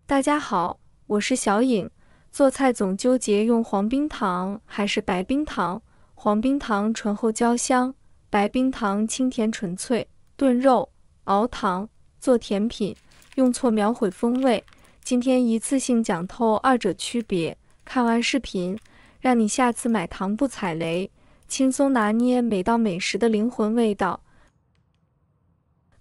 大家好，我是小颖。做菜总纠结用黄冰糖还是白冰糖，黄冰糖醇厚焦香，白冰糖清甜纯粹。炖肉、熬糖、做甜品，用错秒毁风味。今天一次性讲透二者区别，看完视频，让你下次买糖不踩雷，轻松拿捏每道美食的灵魂味道。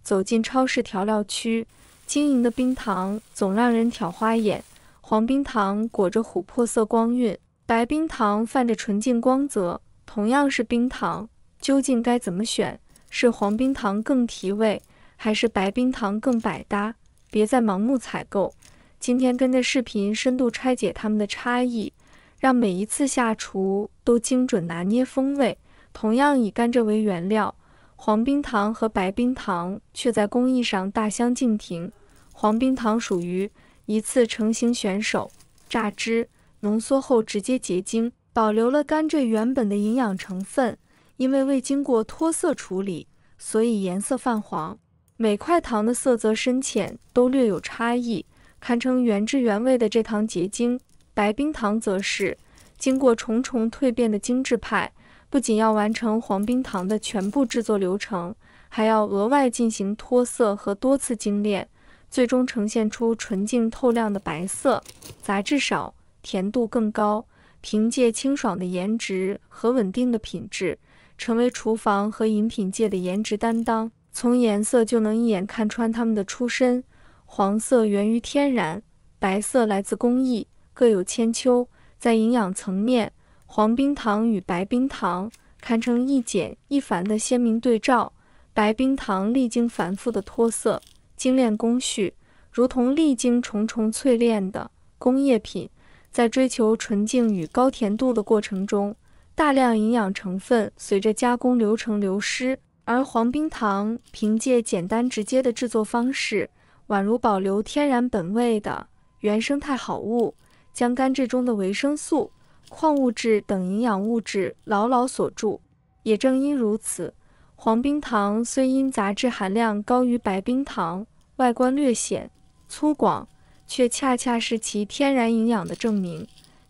走进超市调料区，晶莹的冰糖总让人挑花眼，黄冰糖裹着琥珀色光晕，白冰糖泛着纯净光泽。同样是冰糖，究竟该怎么选？是黄冰糖更提味，还是白冰糖更百搭？别再盲目采购，今天跟着视频深度拆解它们的差异，让每一次下厨都精准拿捏风味。同样以甘蔗为原料，黄冰糖和白冰糖却在工艺上大相径庭。黄冰糖属于一次成型选手，榨汁、浓缩后直接结晶，保留了甘蔗原本的营养成分，因为未经过脱色处理，所以颜色泛黄。每块糖的色泽深浅都略有差异，堪称原汁原味的蔗糖结晶。白冰糖则是经过重重蜕变的精致派，不仅要完成黄冰糖的全部制作流程，还要额外进行脱色和多次精炼，最终呈现出纯净透亮的白色。杂质少，甜度更高，凭借清爽的颜值和稳定的品质，成为厨房和饮品界的颜值担当。从颜色就能一眼看穿它们的出身，黄色源于天然，白色来自工艺，各有千秋。在营养层面，黄冰糖与白冰糖堪称一简一繁的鲜明对照。白冰糖历经繁复的脱色、精炼工序，如同历经重重淬炼的工业品，在追求纯净与高甜度的过程中，大量营养成分随着加工流程流失。而黄冰糖凭借简单直接的制作方式，宛如保留天然本味的原生态好物，将甘蔗中的维生素、矿物质等营养物质牢牢锁住。也正因如此，黄冰糖虽因杂质含量高于白冰糖，外观略显粗犷，却恰恰是其天然营养的证明。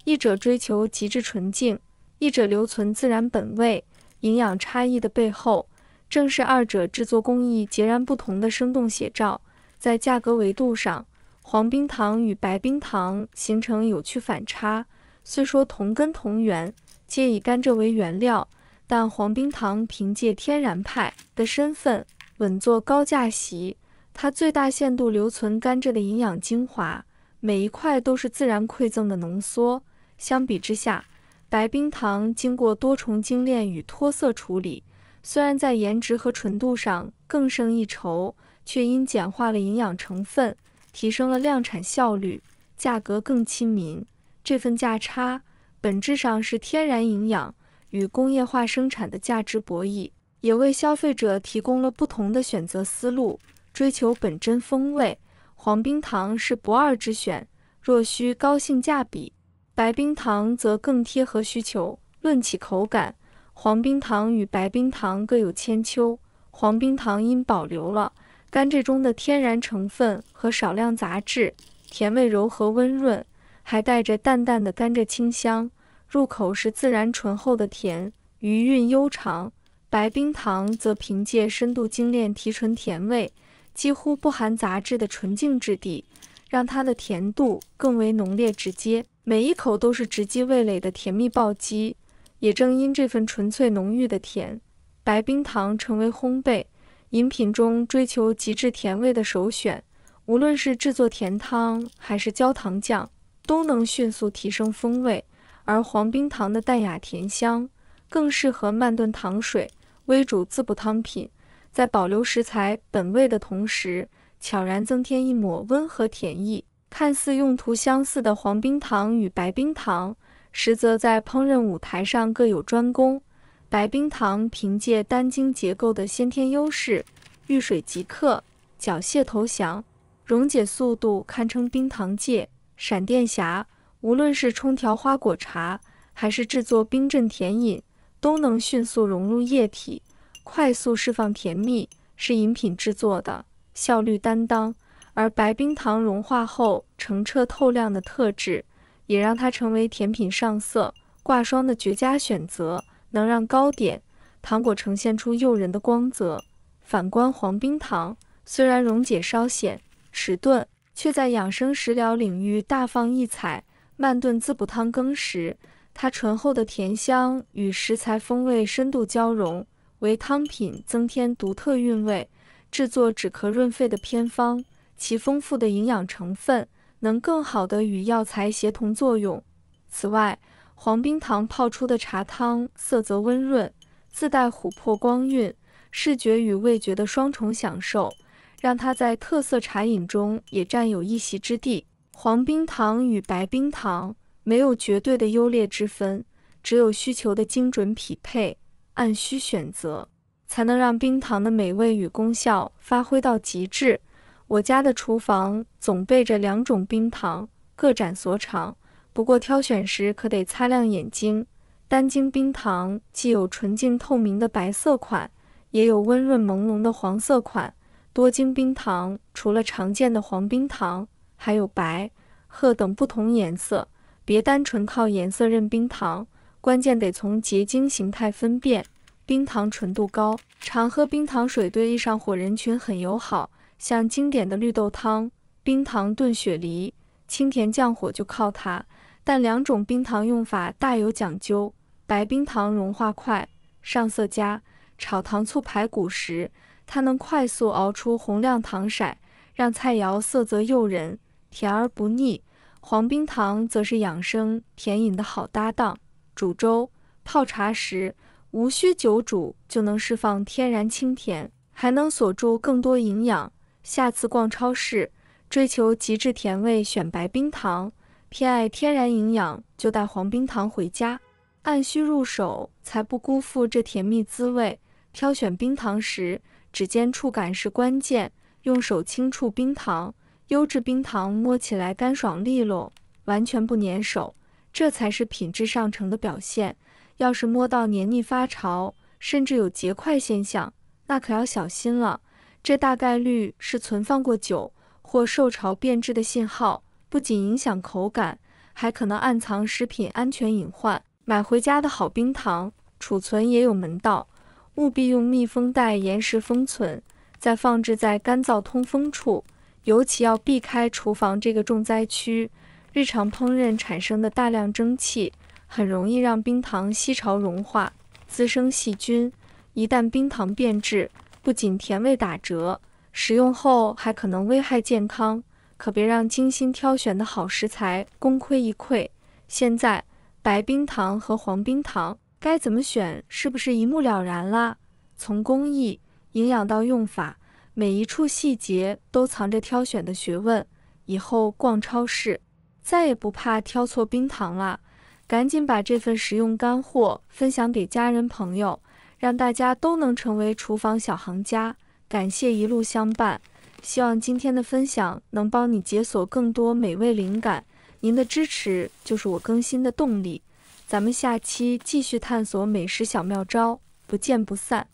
一者追求极致纯净，一者留存自然本味，营养差异的背后，正是二者制作工艺截然不同的生动写照。在价格维度上，黄冰糖与白冰糖形成有趣反差。虽说同根同源，皆以甘蔗为原料，但黄冰糖凭借天然派的身份稳坐高价席，它最大限度留存甘蔗的营养精华，每一块都是自然馈赠的浓缩。相比之下，白冰糖经过多重精炼与脱色处理，虽然在颜值和纯度上更胜一筹，却因简化了营养成分，提升了量产效率，价格更亲民。这份价差本质上是天然营养与工业化生产的价值博弈，也为消费者提供了不同的选择思路。追求本真风味，黄冰糖是不二之选；若需高性价比，白冰糖则更贴合需求。论起口感，黄冰糖与白冰糖各有千秋。黄冰糖因保留了甘蔗中的天然成分和少量杂质，甜味柔和温润，还带着淡淡的甘蔗清香，入口是自然醇厚的甜，余韵悠长。白冰糖则凭借深度精炼提纯甜味，几乎不含杂质的纯净质地，让它的甜度更为浓烈直接，每一口都是直击味蕾的甜蜜暴击。也正因这份纯粹浓郁的甜，白冰糖成为烘焙、饮品中追求极致甜味的首选。无论是制作甜汤还是焦糖酱，都能迅速提升风味。而黄冰糖的淡雅甜香更适合慢炖糖水、微煮滋补汤品，在保留食材本味的同时，悄然增添一抹温和甜意。看似用途相似的黄冰糖与白冰糖，实则在烹饪舞台上各有专攻。白冰糖凭借单晶结构的先天优势，遇水即刻，缴械投降，溶解速度堪称冰糖界闪电侠。无论是冲调花果茶，还是制作冰镇甜饮，都能迅速融入液体，快速释放甜蜜，是饮品制作的效率担当。而白冰糖融化后澄澈透亮的特质，也让它成为甜品上色、挂霜的绝佳选择，能让糕点、糖果呈现出诱人的光泽。反观黄冰糖，虽然溶解稍显迟钝，却在养生食疗领域大放异彩。慢炖滋补汤羹时，它醇厚的甜香与食材风味深度交融，为汤品增添独特韵味。制作止咳润肺的偏方，其丰富的营养成分能更好地与药材协同作用。此外，黄冰糖泡出的茶汤色泽温润，自带琥珀光晕，视觉与味觉的双重享受，让它在特色茶饮中也占有一席之地。黄冰糖与白冰糖没有绝对的优劣之分，只有需求的精准匹配，按需选择，才能让冰糖的美味与功效发挥到极致。我家的厨房总备着2种冰糖，各展所长，不过挑选时可得擦亮眼睛。单晶冰糖既有纯净透明的白色款，也有温润朦胧的黄色款。多晶冰糖除了常见的黄冰糖，还有白、褐等不同颜色，别单纯靠颜色认冰糖，关键得从结晶形态分辨。冰糖纯度高，常喝冰糖水对易上火人群很友好，像经典的绿豆汤、冰糖炖雪梨，清甜降火就靠它。但2种冰糖用法大有讲究，白冰糖融化快，上色佳，炒糖醋排骨时，它能快速熬出红亮糖色，让菜肴色泽诱人，甜而不腻。黄冰糖则是养生甜饮的好搭档，煮粥、泡茶时无需久煮就能释放天然清甜，还能锁住更多营养。下次逛超市，追求极致甜味选白冰糖，偏爱天然营养就带黄冰糖回家。按需入手，才不辜负这甜蜜滋味。挑选冰糖时，指尖触感是关键，用手轻触冰糖，优质冰糖摸起来干爽利落，完全不粘手，这才是品质上乘的表现。要是摸到黏腻发潮，甚至有结块现象，那可要小心了，这大概率是存放过久或受潮变质的信号，不仅影响口感，还可能暗藏食品安全隐患。买回家的好冰糖，储存也有门道，务必用密封袋严实封存，再放置在干燥通风处，尤其要避开厨房这个重灾区。日常烹饪产生的大量蒸汽，很容易让冰糖吸潮融化，滋生细菌。一旦冰糖变质，不仅甜味打折，食用后还可能危害健康，可别让精心挑选的好食材功亏一篑。现在白冰糖和黄冰糖该怎么选，是不是一目了然啦？从工艺、营养到用法，每一处细节都藏着挑选的学问。以后逛超市，再也不怕挑错冰糖啦！赶紧把这份实用干货分享给家人朋友，让大家都能成为厨房小行家。感谢一路相伴，希望今天的分享能帮你解锁更多美味灵感。您的支持就是我更新的动力。咱们下期继续探索美食小妙招，不见不散。